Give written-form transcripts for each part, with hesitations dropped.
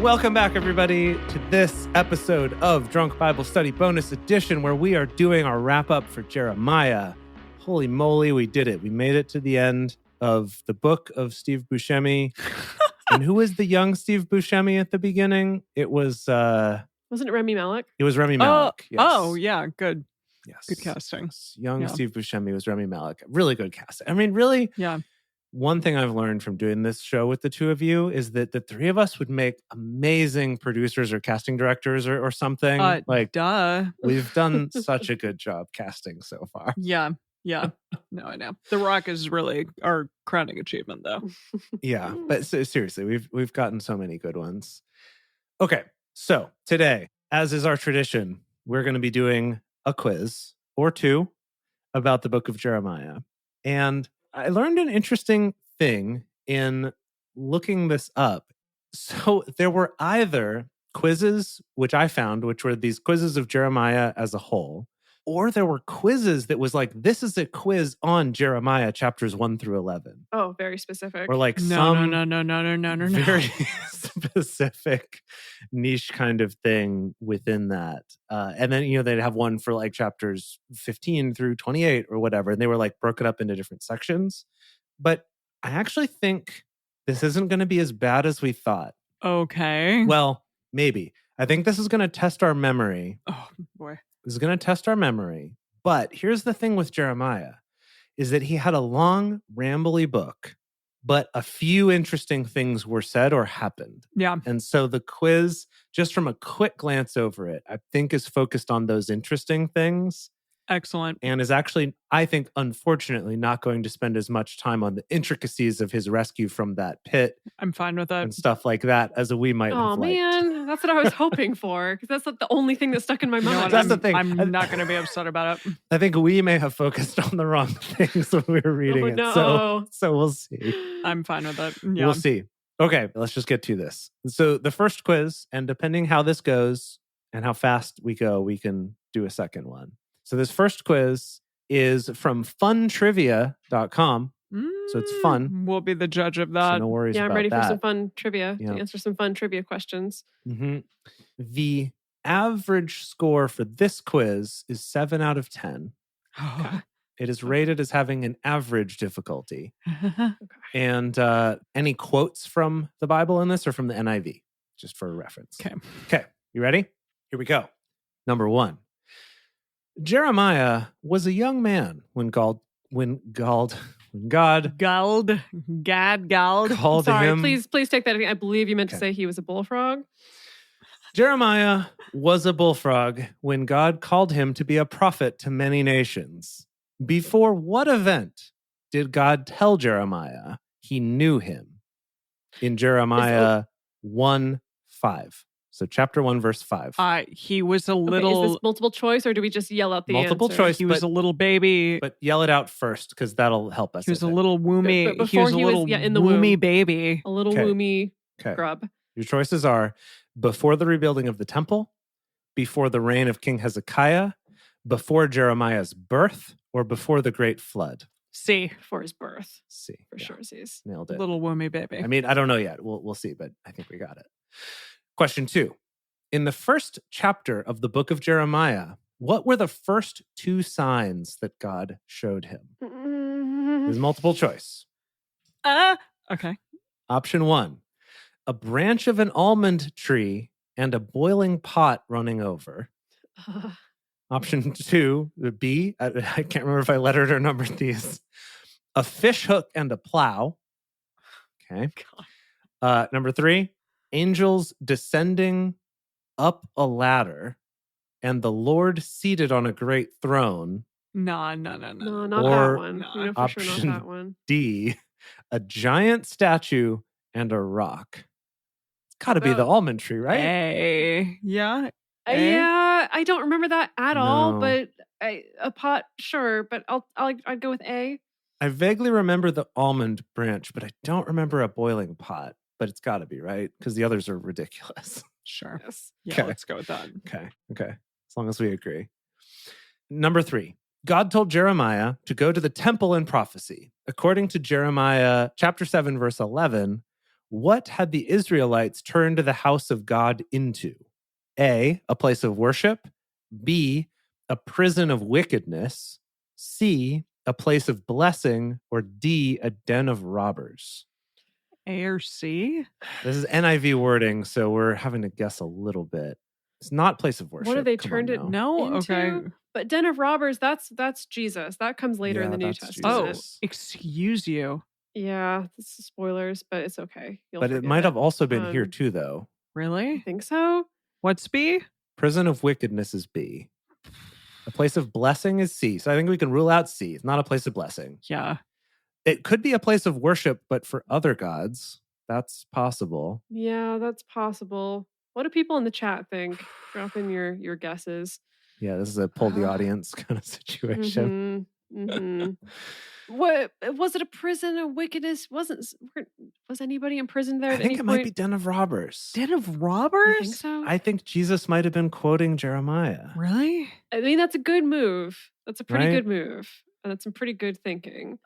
Welcome back, everybody, to this episode of Drunk Bible Study Bonus Edition, where we are doing our wrap-up for Jeremiah. Holy moly, we did it. We made it to the end of the book of Steve Buscemi. And who was the young Steve Buscemi at the beginning? It was... Wasn't it Rami Malek? It was Rami Malek. Yes. Oh, yeah, good. Yes. Good casting. Yes. Young Steve Buscemi was Rami Malek. Really good casting. I mean, really... Yeah. One thing I've learned from doing this show with the two of you is that the three of us would make amazing producers or casting directors or something. Duh. We've done such a good job casting so far. Yeah. No, I know. The Rock is really our crowning achievement, though. Yeah, but seriously, we've gotten so many good ones. Okay, so today, as is our tradition, we're going to be doing a quiz or two about the book of Jeremiah. And I learned an interesting thing in looking this up. So there were either quizzes, which I found, which were these quizzes of Jeremiah as a whole, or there were quizzes that was like, this is a quiz on Jeremiah chapters 1 through 11. Oh, very specific. Or like No. very specific niche kind of thing within that. And then, they'd have one for like chapters 15 through 28 or whatever. And they were like broken up into different sections. But I actually think this isn't going to be as bad as we thought. Okay. Well, maybe. I think this is going to test our memory. Oh, boy. This is going to test our memory. But here's the thing with Jeremiah, is that he had a long, rambly book, but a few interesting things were said or happened. Yeah. And so the quiz, just from a quick glance over it, I think is focused on those interesting things. Excellent. And is actually, I think, unfortunately, not going to spend as much time on the intricacies of his rescue from that pit. I'm fine with that. And stuff like that, as we might have liked. Oh, man. That's what I was hoping for, because that's like the only thing that stuck in my You know mind. what? That's the thing. I'm not going to be upset about it. I think we may have focused on the wrong things when we were reading it. No. So we'll see. I'm fine with it. Yeah. We'll see. Okay, let's just get to this. So the first quiz, and depending how this goes and how fast we go, we can do a second one. So this first quiz is from funtrivia.com. So it's fun. We'll be the judge of So that. no worries Yeah, about I'm ready that. for some fun trivia, Yeah. to answer some fun trivia questions. Mm-hmm. The average score for this quiz is 7 out of 10. It is rated as having an average difficulty. And any quotes from the Bible in this or from the NIV? Just for a reference. Okay. You ready? Here we go. Number 1. Jeremiah was a young man when God Gald. called Sorry, him. please take that again. I believe you meant to Okay. say he was a bullfrog. Jeremiah was a bullfrog when God called him to be a prophet to many nations. Before what event did God tell Jeremiah he knew him? In Jeremiah 1:5. So chapter 1, verse 5. He was a Okay, little... is this multiple choice, or do we just yell out the Multiple answer? choice. He was a little baby. But yell it out first, because that'll help us. He was I a think. little woomy. But He was a before he was, little in the woomy womb. baby. A little Okay. woomy Okay. grub. Your choices are before the rebuilding of the temple, before the reign of King Hezekiah, before Jeremiah's birth, or before the great flood. C. For his birth. C. For Yeah, sure, C's. nailed it. Little woomy baby. I mean, I don't know yet. We'll see, but I think we got it. Question 2. In the first chapter of the book of Jeremiah, what were the first 2 signs that God showed him? There's multiple choice. Okay. Option 1, a branch of an almond tree and a boiling pot running over. Option 2, the B, I can't remember if I lettered or numbered these. A fish hook and a plow. Okay. Number 3, angels descending up a ladder and the Lord seated on a great throne. No. No, not Or that one. You know for sure option- not that one. D, a giant statue and a rock. It's got to be the About- almond tree, right? A. Yeah. Eh? Yeah, I don't remember that at all, No. but a pot, sure, but I'd go with A. I vaguely remember the almond branch, but I don't remember a boiling pot. But it's got to be, right? Because the others are ridiculous. Sure. Yes. Yeah, Okay. let's go with that. Okay. As long as we agree. Number 3. God told Jeremiah to go to the temple and prophecy. According to Jeremiah chapter 7, verse 11, What had the Israelites turned the house of God into? A, a place of worship. B, a prison of wickedness. C, a place of blessing. Or D, a den of robbers. A or C? This is NIV wording, so we're having to guess a little bit. It's not place of worship. What have they Come turned on it now. No? into? Okay. But Den of Robbers, that's Jesus. That comes later in Yeah, the New that's Testament. Jesus. Oh, excuse you. Yeah, this is spoilers, but it's okay. You'll But it forgive might have also been here Um, too, though. I Really? think so. What's B? Prison of wickedness is B. A place of blessing is C. So I think we can rule out C. It's not a place of blessing. Yeah. It could be a place of worship, but for other gods. That's possible. Yeah, that's possible. What do people in the chat think? Drop in your guesses. Yeah, this is a poll the audience kind of situation. What was it? A prison of wickedness? Was anybody in prison there? I At think any it might be point? Den of Robbers. Den of You Robbers? think so? I think Jesus might have been quoting Jeremiah. Really? I mean, that's a good move. That's a pretty Right? good move, and that's some pretty good thinking.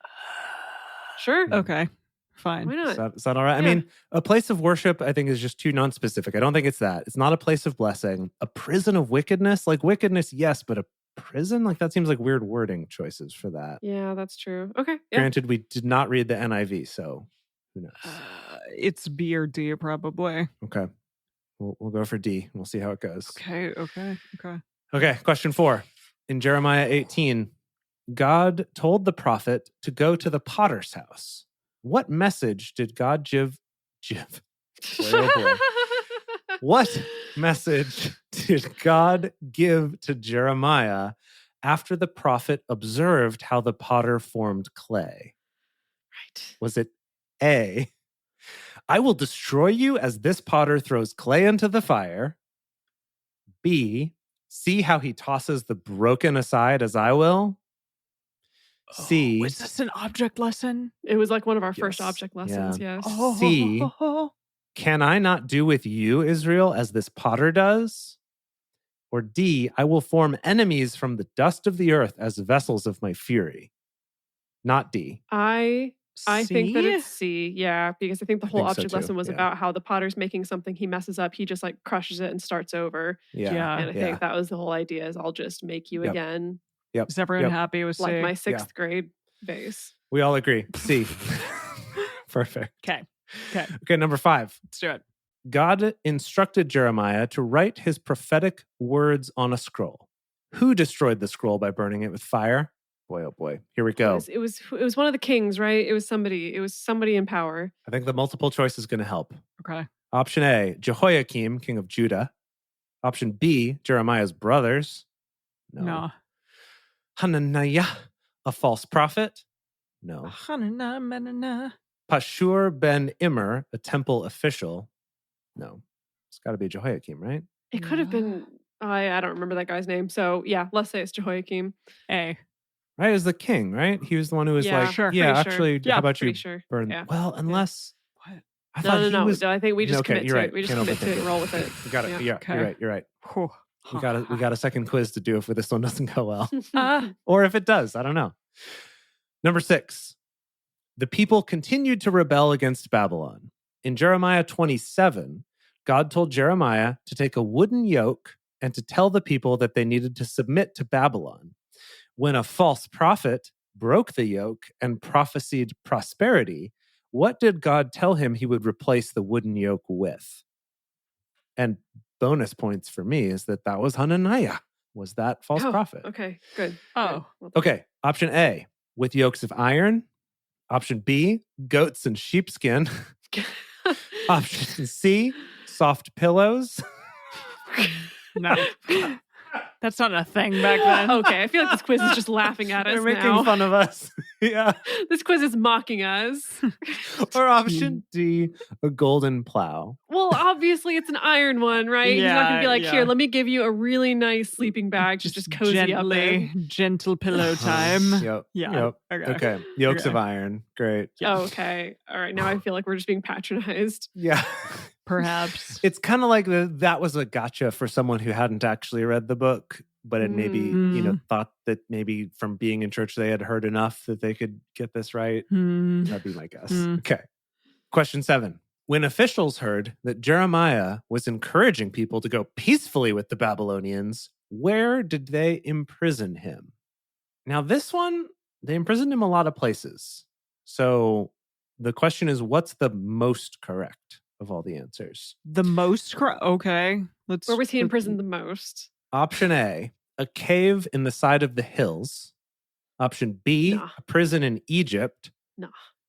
Sure. Okay. Fine. Why not? Is that all right? I Yeah. mean, a place of worship, I think, is just too non-specific. I don't think it's that. It's not a place of blessing. A prison of wickedness? Like wickedness, yes, but a prison? Like that seems like weird wording choices for that. Yeah, that's true. Okay. Yeah. Granted, we did not read the NIV, so who knows? It's B or D probably. Okay. We'll go for D. We'll see how it goes. Okay. Okay, question 4. In Jeremiah 18, God told the prophet to go to the potter's house. What message did God give? Boy, oh boy. What message did God give to Jeremiah after the prophet observed how the potter formed clay? Right. Was it A, I will destroy you as this potter throws clay into the fire? B, see how he tosses the broken aside as I will? C, Was this an object lesson? It was like one of our first Yes. object lessons. Yeah. Yes. C, can I not do with you, Israel, as this potter does? Or D, I will form enemies from the dust of the earth as vessels of my fury. Not D. I think that C? it's C. Yeah, because I think the I whole think so object too, lesson was yeah. about how the potter's making something, he messes up, he just like crushes it and starts over. Yeah. And I yeah. think that was the whole idea: is I'll just make you Yep. again, Is everyone Yep. happy with like C? my sixth grade base. We all agree. C. Perfect. Okay. Okay, number 5. Let's do it. God instructed Jeremiah to write his prophetic words on a scroll. Who destroyed the scroll by burning it with fire? Boy, oh boy. Here we go. It was one of the kings, right? It was somebody in power. I think the multiple choice is going to help. Okay. Option A, Jehoiakim, king of Judah. Option B, Jeremiah's brothers. No. Hananiah, a false prophet. No. Ha-na-na-ma-na-na. Pashur ben Immer, a temple official. No. It's got to be Jehoiakim, right? It could have been. I don't remember that guy's name. So yeah, let's say it's Jehoiakim. A. Right, as the king, right? He was the one who was Yeah, like, sure. yeah, pretty sure. actually, Yeah, how about you Pretty sure. burn? Yeah. Well, unless What? I thought he No. was. I think we just Okay, commit you're to right. it. We just Can't commit to it overthink and roll with it. You got it. Yeah. Yeah, Okay. you're right. Whew. We got a second quiz to do if this one doesn't go well, Ah. or if it does. I don't know. Number 6, the people continued to rebel against Babylon. In Jeremiah 27, God told Jeremiah to take a wooden yoke and to tell the people that they needed to submit to Babylon. When a false prophet broke the yoke and prophesied prosperity, what did God tell him he would replace the wooden yoke with? And bonus points for me is that was Hananiah, was that false prophet. Okay, good. Oh. Good. Okay, option A, with yokes of iron. Option B, goats and sheepskin. Option C, soft pillows. No. That's not a thing back then. Okay, I feel like this quiz is just laughing at us They're making now. fun of us. Yeah. This quiz is mocking us. Or option D, a golden plow. Well, obviously it's an iron one, right? He's not gonna be like, Yeah. here, let me give you a really nice sleeping bag to just cozy gently, up in. gentle pillow time. Yep. Yeah. Yep. Okay. Yokes Okay. of iron. Great. Yeah. Oh, okay. All right. Now I feel like we're just being patronized. Yeah. Perhaps. It's kind of like that was a gotcha for someone who hadn't actually read the book, but had maybe, thought that maybe from being in church they had heard enough that they could get this right. Hmm. That'd be my guess. Hmm. Okay. Question 7. When officials heard that Jeremiah was encouraging people to go peacefully with the Babylonians, where did they imprison him? Now, this one, they imprisoned him a lot of places. So the question is, what's the most correct of all the answers? The most okay. Where was he imprisoned the most? Option A, a cave in the side of the hills. Option B, Nah. a prison in Egypt.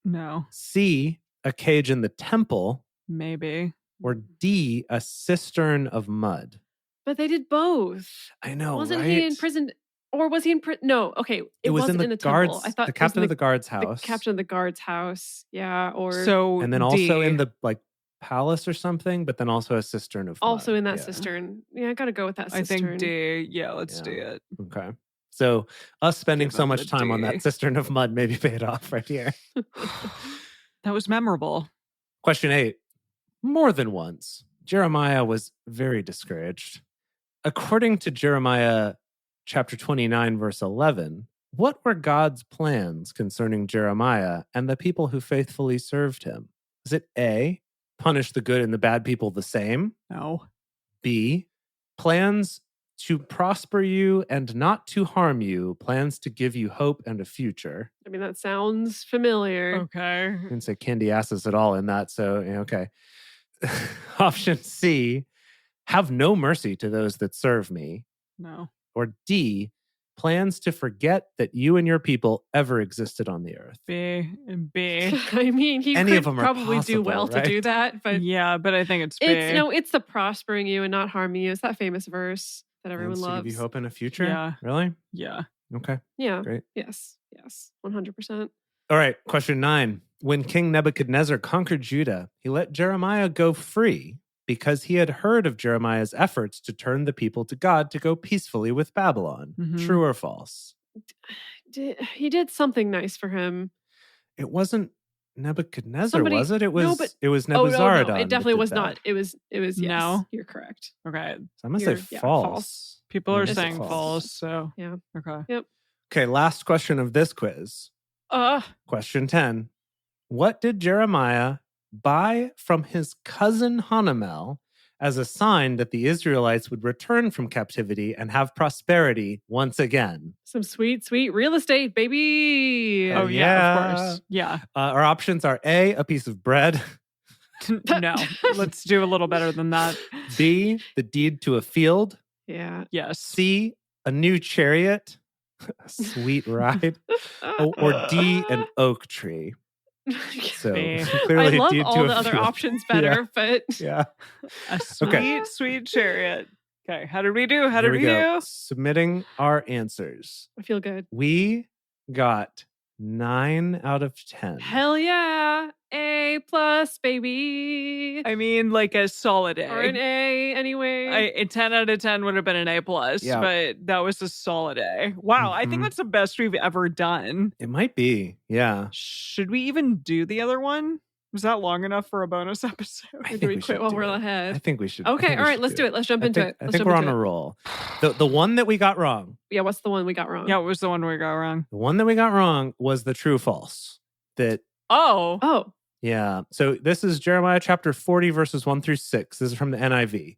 No, C, a cage in the temple. maybe. Or D, a cistern of mud. But they did both. I know, Wasn't right? he imprisoned? Or was he in prison? No, okay. It was wasn't in the temple. guards, I thought the it was captain in of the guard's the house. captain of the guard's house. Yeah, or So And then also D. in the palace or something, but then also a cistern of also mud. in that Yeah. cistern. Yeah, I gotta go with that I cistern. think D. Yeah, let's Yeah. do it. Okay. So us spending Give so him much the time on D. that cistern of mud maybe paid off right here. That was memorable. Question 8. More than once, Jeremiah was very discouraged. According to Jeremiah chapter 29, verse 11, what were God's plans concerning Jeremiah and the people who faithfully served him? Is it A, punish the good and the bad people the same? No. B, plans to prosper you and not to harm you, plans to give you hope and a future? I mean, that sounds familiar. Okay. I didn't say candy asses at all in that, so yeah, okay. Option C, have no mercy to those that serve me. No. Or D, plans to forget that you and your people ever existed on the earth. B and B. I mean, he Any could of them are probably do possible, well to do right? that, but Yeah, but I think it's B. it's the prospering you and not harming you. It's that famous verse that everyone Plans to loves. give you hope and a future? Yeah. Really? Yeah. Okay, Yeah. great. Yes. 100%. All right, question 9. When King Nebuchadnezzar conquered Judah, he let Jeremiah go free because he had heard of Jeremiah's efforts to turn the people to God to go peacefully with Babylon. Mhm. True or false? He did something nice for him. It wasn't Nebuchadnezzar, Somebody- was it? It was no, but- it was Oh no, Nebuzaradan. no, that it definitely did was that. not. It was yes. No. You're correct. Okay. So I'm gonna say You're- yeah, false. false. People are It's saying false. false. So Yeah. Okay. Okay, last question of this quiz. Question 10. What did Jeremiah buy from his cousin Hanamel as a sign that the Israelites would return from captivity and have prosperity once again? Some sweet, sweet real estate, baby. Oh, Oh yeah, yeah. of course. Yeah. Our options are A, a piece of bread, No. Let's do a little better than that. B, the deed to a field, Yeah. Yes. C, a new chariot, a sweet ride, or D, an oak tree. So B. clearly, I love deed to all a the other field. options better, but Yeah. A sweet, Okay. sweet chariot. Okay. How did we do? How Here did we we go. do? Submitting our answers. I feel good. We got 9 out of 10. Hell yeah. A plus, baby. I mean, like a solid A. Or an A anyway. A 10 out of 10 would have been an A plus, Yeah. but that was a solid A. Wow, I think Mhm. that's the best we've ever done. It might be. Yeah. Should we even do the other one? Was that long enough for a bonus episode? I Or think do we we quit should while do we're it. ahead? I think we should. Okay, all right, let's do it. Let's jump into it. I Let's think jump we're into on a it. roll. The one that we got wrong, Yeah, what's the one we got wrong? Yeah, it was the one we got wrong. was the true false. That Oh, Oh, Yeah. So this is Jeremiah chapter 40, verses 1 through 6. This is from the NIV.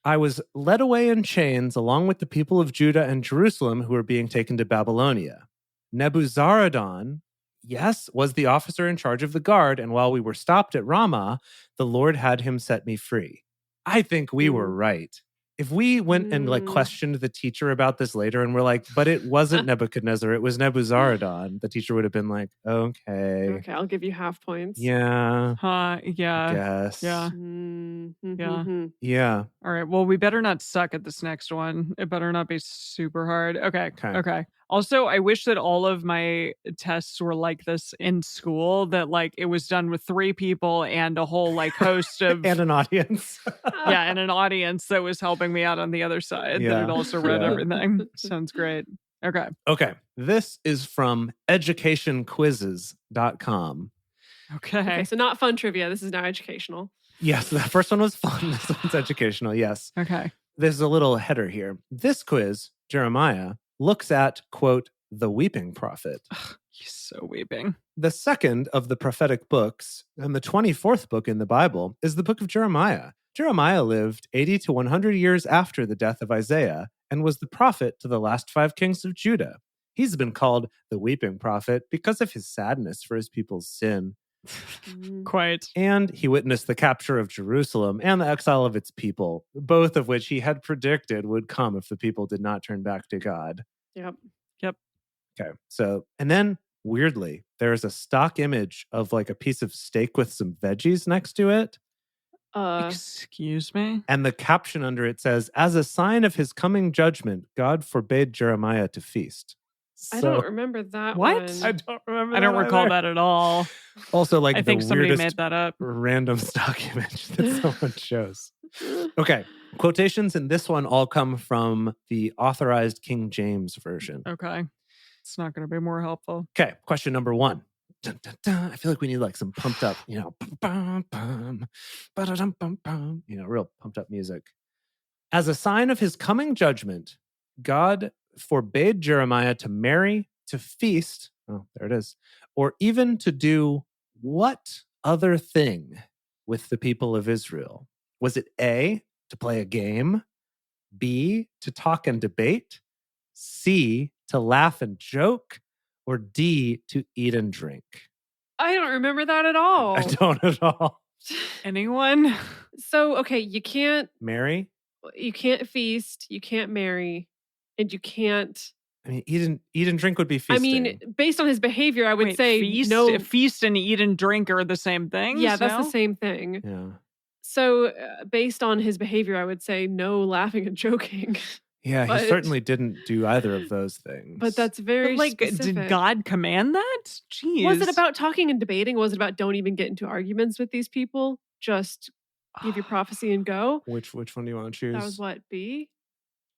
I was led away in chains along with the people of Judah and Jerusalem who were being taken to Babylonia. Nebuzaradan, yes, was the officer in charge of the guard, and while we were stopped at Ramah, the Lord had him set me free. I think we were right. If we went and Mm. questioned the teacher about this later and we're like, but it wasn't Nebuchadnezzar, it was Nebuzaradan, the teacher would have been like, okay, okay. I'll give you half points. yeah, huh, I yeah. guess. yeah. Mm-hmm. Yeah. All right. Well, we better not suck at this next one. It better not be super hard. Okay. Okay. Okay. Also, I wish that all of my tests were like this in school, that like it was done with 3 people and a whole like host of And an audience. yeah, and an audience that was helping me out on the other side that Yeah. had also read Yeah. everything. Sounds great. Okay. Okay. This is from educationquizzes.com. Okay. Okay, so not fun trivia. This is now educational. Yes, the first one was fun. This one's educational. Yes. Okay. There's a little header here. This quiz, Jeremiah, looks at, quote, the weeping prophet. He's so weeping. The second of the prophetic books, and the 24th book in the Bible, is the book of Jeremiah. Jeremiah lived 80 to 100 years after the death of Isaiah and was the prophet to the last 5 kings of Judah. He's been called the weeping prophet because of his sadness for his people's sin. Quite. And he witnessed the capture of Jerusalem and the exile of its people, both of which he had predicted would come if the people did not turn back to God. Yep. Okay. So, and then weirdly, there's a stock image of like a piece of steak with some veggies next to it. Excuse me? And the caption under it says, as a sign of his coming judgment, God forbade Jeremiah to feast. I don't remember that What? one. I don't remember I don't recall either. that at all. Also, like I think the somebody weirdest made that up. random stock image that someone shows. Okay. Quotations in this one all come from the authorized King James version. Okay. It's not going to be more helpful. Okay. Question number 1. Dun, dun, dun. I feel like we need like some pumped up, bum, bum, ba-da-dum, bum, bum, real pumped up music. As a sign of his coming judgment, God forbade Jeremiah to marry, to feast, oh, there it is, or even to do what other thing with the people of Israel? Was it A, to play a game, B, to talk and debate, C, to laugh and joke, or D, to eat and drink? I don't remember that at all. I don't at all. Anyone? So, okay, you can't Marry? feast, you can't marry, and you can't. I mean, eat and drink would be feasting. I mean, based on his behavior, I would Wait, say feast? no. Feast and eat and drink are the same thing? Yeah, that's the same thing. Yeah. So, based on his behavior, I would say no laughing and joking. Yeah, But- he certainly didn't do either of those things. But that's very specific. did God command that? Jeez. Was it about talking and debating? Was it about don't even get into arguments with these people? Just give your prophecy and go? Which one do you want to choose? That was what? B?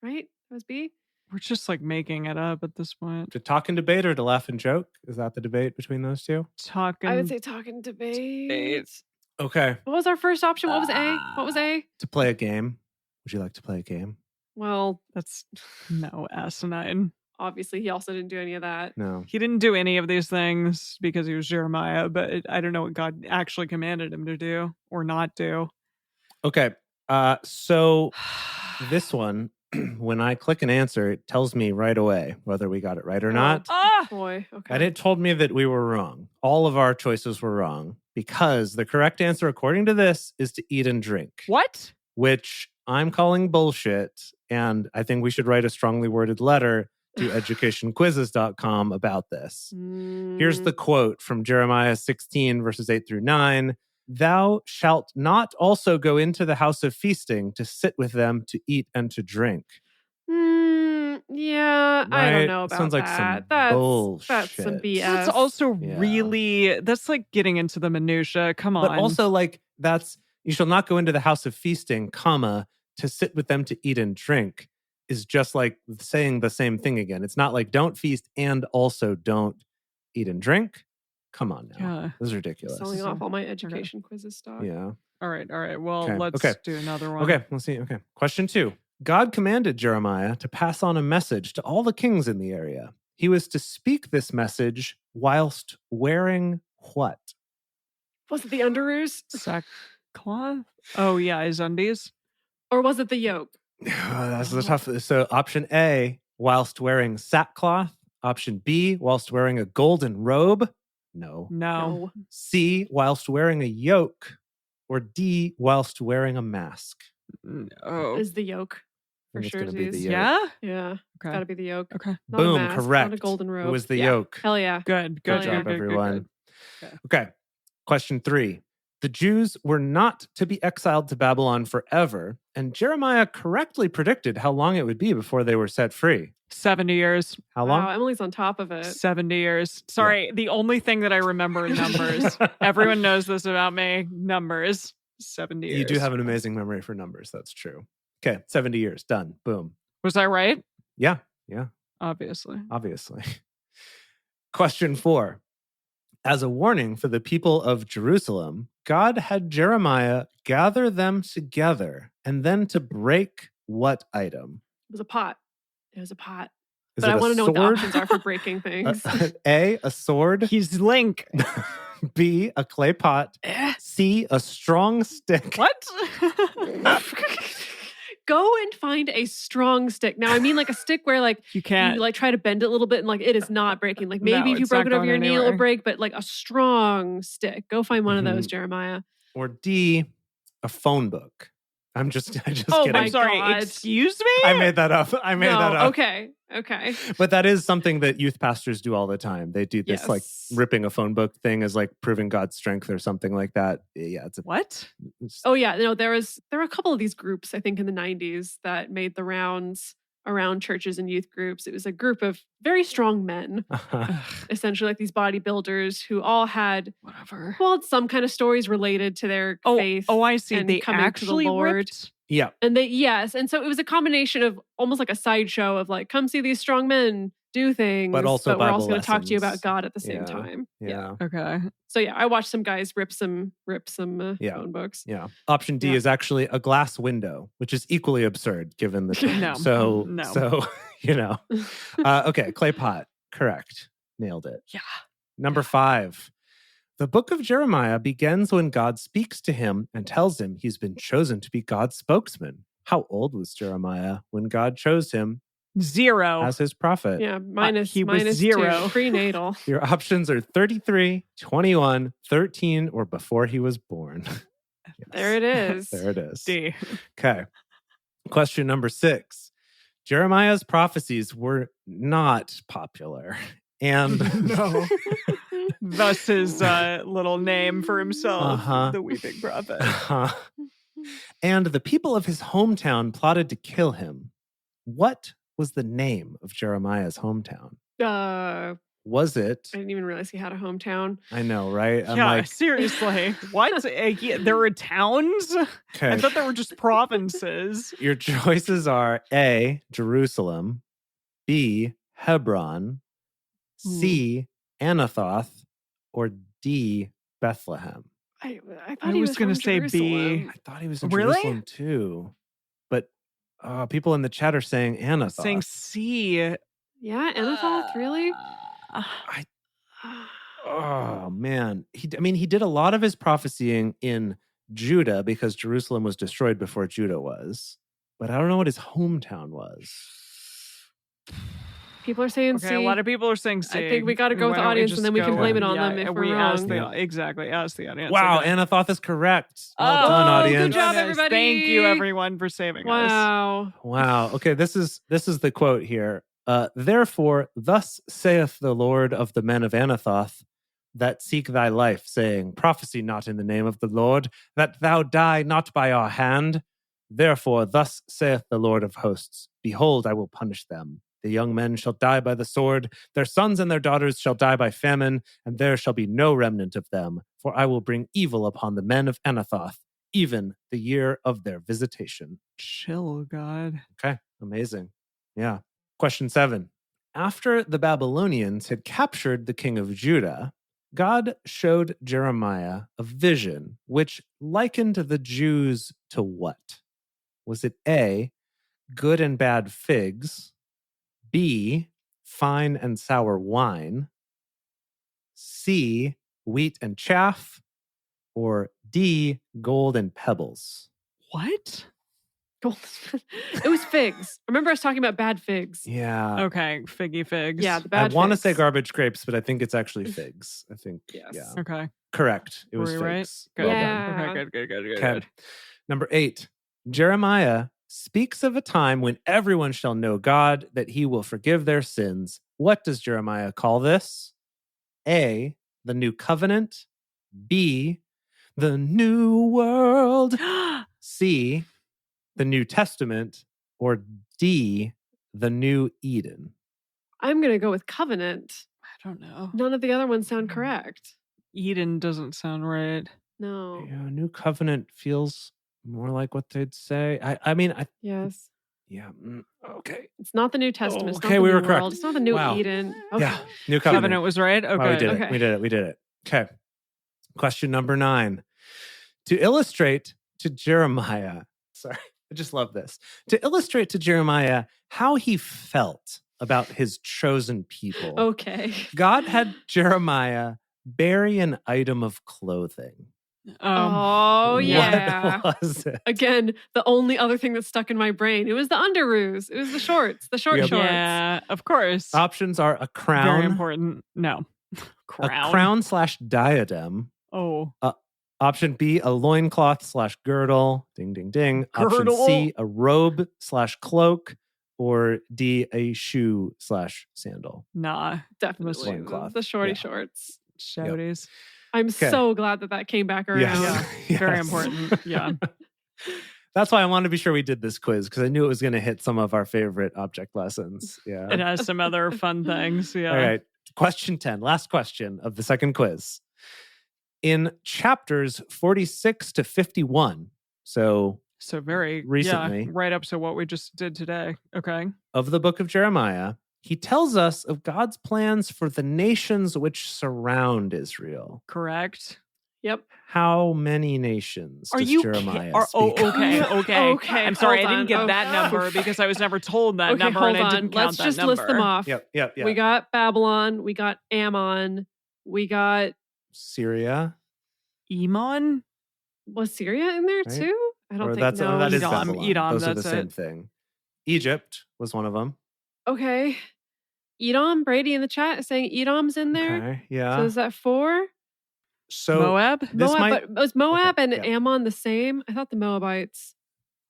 Right? That was B? We're just like making it up at this point. To talk and debate or to laugh and joke? Is that the debate between those two? Talking. I would say talk and debate. Okay. What was our first option? What was A? What was A? To play a game. Would you like to play a game? Well, That's no asinine. obviously he also didn't do any of that. No. He didn't do any of these things because he was Jeremiah, but I don't know what God actually commanded him to do or not do. Okay. So this one, when I click an answer, it tells me right away whether we got it right or not. Ah! Boy, okay. And it told me that we were wrong. All of our choices were wrong because the correct answer, according to this, is to eat and drink. What? Which I'm calling bullshit. And I think we should write a strongly worded letter to educationquizzes.com about this. Here's the quote from Jeremiah 16, verses 8 through 9. Thou shalt not also go into the house of feasting to sit with them to eat and to drink. Yeah, I don't Right? know about Sounds like that. some That's bullshit. some BS. That's also Yeah. really, that's like getting into the minutia. Come on. But also, like, that's, you shall not go into the house of feasting, comma, to sit with them to eat and drink is just like saying the same thing again. It's not like don't feast and also don't eat and drink. Come on now. Yeah. This is ridiculous. selling off all my education quizzes stuff. Yeah. All right. Well, Okay, let's okay. do another one. Okay, let's see. Okay. Question 2. God commanded Jeremiah to pass on a message to all the kings in the area. He was to speak this message whilst wearing what? Was it the underoos? Sackcloth? Oh, yeah, his undies. Or was it the yoke? That's the tough. So option A, whilst wearing sackcloth. Option B, whilst wearing a golden robe. No. No. C, whilst wearing a yoke. Or D, whilst wearing a mask. No. Is the yoke. For think it's sure gonna be the is. yoke. Yeah? Yeah. Okay. Gotta be the yoke. Okay. Not a Boom, mask, correct. Not a golden robe. It was the Yeah. yoke. Hell yeah. Good. Good Oh, job, yeah. everyone. Okay. Okay. Question 3. The Jews were not to be exiled to Babylon forever, and Jeremiah correctly predicted how long it would be before they were set free. 70 years. How long? Wow, Emily's on top of it. 70 years. Sorry, the only thing that I remember are numbers. Everyone knows this about me. Numbers. 70 years. You do have an amazing memory for numbers. That's true. Okay. 70 years. Done. Boom. Was I right? Yeah. Yeah. Obviously. Obviously. Question 4. As a warning for the people of Jerusalem, God had Jeremiah gather them together and then to break what item? It was a pot. It was a pot. Is But it I a want to know what the sword? options are for breaking things. A, a sword. He's Link. B, a clay pot. C, a strong stick. What? Go and find a strong stick. Now, I mean like a stick where like You can't. you like try to bend it a little bit and like it is not breaking. Like maybe No, if you it's broke not it over going your knee, it anywhere. will break, but like a strong stick. Go find one of those, Mhm. Jeremiah. Or D, a phone book. I just Oh kidding. my I'm sorry. God. Excuse me? I made that up. I made that up. Okay. But that is something that youth pastors do all the time. They do this like Yes. ripping a phone book thing as like proving God's strength or something like that. Yeah, What? Oh yeah, no, there were a couple of these groups, I think in the 90s, that made the rounds around churches and youth groups. It was a group of very strong men, Ugh, essentially like these bodybuilders who all had whatever. some kind of stories related to their faith. Oh, I see. and They coming to the actually Lord. ripped. yeah. And and so it was a combination of almost like a sideshow of like, come see these strong men do things, But also we're Bible also going to talk to you lessons. about God at the same Yeah. time. Yeah. Okay. So yeah, I watched some guys rip some Yeah. phone books. Yeah. Option D Yeah. is actually a glass window, which is equally absurd given the time. No. So, No. so you know. Okay, clay pot. Correct. Nailed it. Yeah. Number 5. The book of Jeremiah begins when God speaks to him and tells him he's been chosen to be God's spokesman. How old was Jeremiah when God chose him 0. as his prophet? Yeah, minus he was minus 0. 2, prenatal. Your options are 33, 21, 13, or before he was born. Yes. There it is. There it is. D. Okay. Question number 6. Jeremiah's prophecies were not popular. And No. Thus his little name for himself, Uh-huh. the weeping prophet. And the people of his hometown plotted to kill him. What was the name of Jeremiah's hometown? I Was it? didn't even realize he had a hometown. I know, right? I'm Yeah, like, seriously. What? Yeah, there were towns? I okay. thought there were just provinces. Your choices are A, Jerusalem, B, Hebron, C, Anathoth, or D, Bethlehem. I thought I he was was gonna from say B. Jerusalem. I thought he was in Really? Jerusalem too. But people in the chat are saying Anathoth. Saying C. Yeah, Anathoth, really? Oh man, he did a lot of his prophesying in Judah because Jerusalem was destroyed before Judah was. But I don't know what his hometown was. People are saying Okay, C. a lot of people are saying C. I think we got to go with the Why don't we audience and just then we can go blame with- it on them if we're ask wrong. exactly, ask the audience. Wow, Okay. Anathoth is correct. Oh, Well done, good audience. job, Goodness, everybody. Thank you, everyone, for saving us. Wow. Wow. Okay, this is the quote here. Therefore, thus saith the Lord of the men of Anathoth that seek thy life, saying, Prophesy not in the name of the Lord, that thou die not by our hand. Therefore, thus saith the Lord of hosts, Behold, I will punish them. The young men shall die by the sword, their sons and their daughters shall die by famine, and there shall be no remnant of them. For I will bring evil upon the men of Anathoth, even the year of their visitation. Chill, God. Okay, amazing. Yeah. Question 7. After the Babylonians had captured the king of Judah, God showed Jeremiah a vision which likened the Jews to what? Was it A, good and bad figs, B, fine and sour wine, C, wheat and chaff, or D, gold and pebbles? What? It was figs. Remember I was talking about bad figs. Yeah. Okay, figgy figs. Yeah, the I bad want to say figs. garbage grapes, but I think it's actually figs. I think, Yes. yeah. Okay. Correct. It Were was we right? figs. Good. Well done. Yeah. Okay, good. Okay. Number 8. Jeremiah speaks of a time when everyone shall know God, that he will forgive their sins. What does Jeremiah call this? A, the new covenant. B, the new world. C, the New Testament. Or D, the new Eden. I'm going to go with covenant. I don't know. None of the other ones sound correct. Eden doesn't sound right. No. Yeah, new covenant feels more like what they'd say. I mean, Yes. yeah. Okay. It's not the New Testament. It's Okay, not the we New were correct. World. It's not the New Wow. Eden. Okay. Yeah. New covenant. Covenant was right? Okay. Wow, we did Okay. it. We did it. Okay. Question number 9. To illustrate to Jeremiah, sorry, I just love this. To illustrate to Jeremiah how he felt about his chosen people. Okay. God had Jeremiah bury an item of clothing. Oh, yeah. What was it? Again, the only other thing that stuck in my brain, it was the underoos. It was the shorts, the short Yep. shorts. Yeah, of course. Options are a Very crown, important. No. a crown/diadem. Oh. Option B, a loincloth/girdle. Ding, ding, ding. Option Girdle. C, a robe/cloak. Or D, a shoe/sandal. Nah. Definitely. loincloth. The shorty Yeah. shorts. Shouties. I'm Okay. so glad that came back around. Yeah. Very Yes. important. Yeah. That's why I wanted to be sure we did this quiz, because I knew it was going to hit some of our favorite object lessons. Yeah. It has some other fun things. Yeah. All right. Question 10, last question of the second quiz. In chapters 46 to 51, so So very Recently. yeah, right up to what we just did today. Okay. of the book of Jeremiah, he tells us of God's plans for the nations which surround Israel. Correct. Yep. How many nations Are does you Jeremiah oh, speak of? okay, okay. Okay, I'm sorry, I hold didn't on. get Oh. that number because I was never told that Okay, number hold and I on. didn't count Let's that just number. list them off. Yep. We got Babylon. We got Ammon. We got, Syria. Emon? was Syria in there Right? too? I don't Or think that's no. that is Edom, Babylon. Edom, Those are the that's same it. thing. Egypt was one of them. Okay. Edom, Brady in the chat is saying Edom's in there. Okay. So Yeah. is that 4? So Moab? this Moab, might but was Moab Okay, and yeah. Ammon the same? I thought the Moabites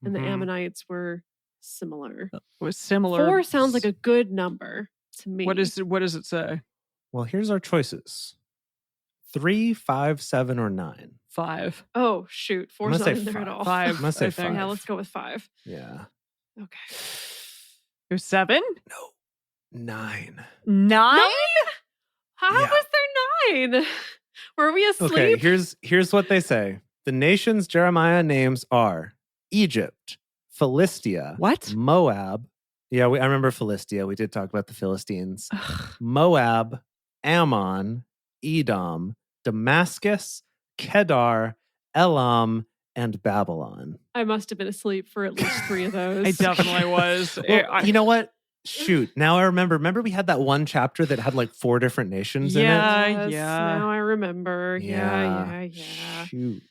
and the Mhm. Ammonites were similar. Was similar. 4 sounds like a good number to me. What does it say? Well, here's our choices: 3, 5, 7, or 9. 5. Oh shoot, 4's gonna not say in there at 5. all. 5. I'm gonna say I think. 5. Yeah, let's go with 5. Yeah. Okay. It was 7? No. 9. 9? How Yeah. was there 9? Were we asleep? Okay, here's what they say. The nations Jeremiah names are Egypt, Philistia, What? Moab. Yeah, I remember Philistia. We did talk about the Philistines. Ugh. Moab, Ammon, Edom, Damascus, Kedar, Elam, and Babylon. I must have been asleep for at least 3 of those. I definitely was. Well, you know what? Shoot. Now I remember. Remember we had that one chapter that had like 4 different nations in it? Yes, yeah. Now I remember. Yeah. Shoot.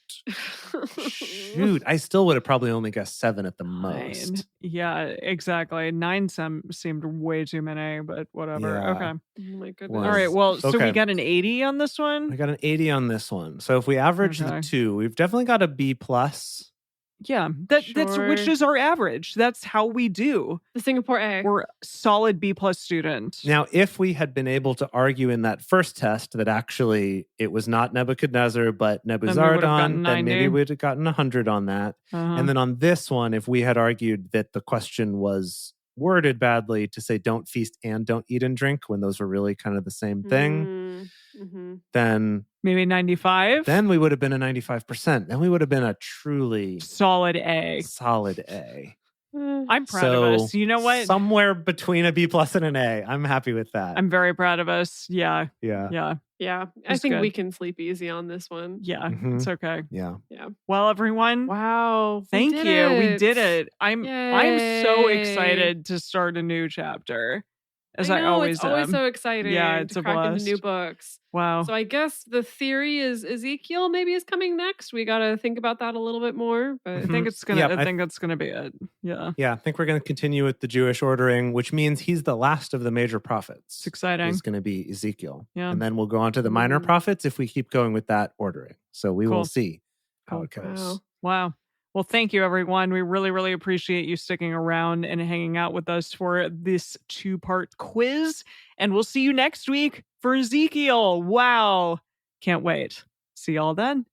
Shoot. I still would have probably only guessed 7 at the 9. most. Yeah, exactly. 9 seemed way too many, but whatever. Yeah. Okay. Oh my goodness. Was- All right. Well, so Okay. we got an 80 on this I one. got an 80 on this one. So if we average Okay. the 2, we've definitely got a B plus. Yeah, that's which Sure. is our average. That's how we do. The Singapore A. We're solid B plus student. Now, if we had been able to argue in that first test that actually it was not Nebuchadnezzar but we would have gotten Nebuzaradan, then maybe 90. we'd have gotten 100 on that. Uh-huh. And then on this one, if we had argued that the question was worded badly to say don't feast and don't eat and drink when those were really kind of the same thing, Mm-hmm. then Maybe 95. we would have been a 95%. Then we would have been a truly Solid A. solid A. I'm proud So, of us. You know what? Somewhere between a B plus and an A. I'm happy with that. I'm very proud of us. Yeah. yeah. Yeah. Yeah. I That's think good. we can sleep easy on this one. Yeah. Mhm. It's okay. Yeah. Well, everyone. Wow. we Thank did you. We it. did it. I'm so Yay. excited to start a new chapter. As I, know, always it's always am. so exciting. Yeah, it's to a crack into blast. new books. Wow. So I guess the theory is Ezekiel maybe is coming next. We got to think about that a little bit more. But I think it's gonna. Yeah, I think that's gonna be it. Yeah. Yeah. I think we're going to continue with the Jewish ordering, which means he's the last of the major prophets. It's exciting. Is going to be Ezekiel. Yeah. And then we'll go on to the minor Mm. prophets if we keep going with that ordering. So we Cool. will see how Cool. it goes. Wow. Wow. Well, thank you, everyone. We really, really appreciate you sticking around and hanging out with us for this 2-part quiz. And we'll see you next week for Ezekiel. Wow. Can't wait. See y'all then.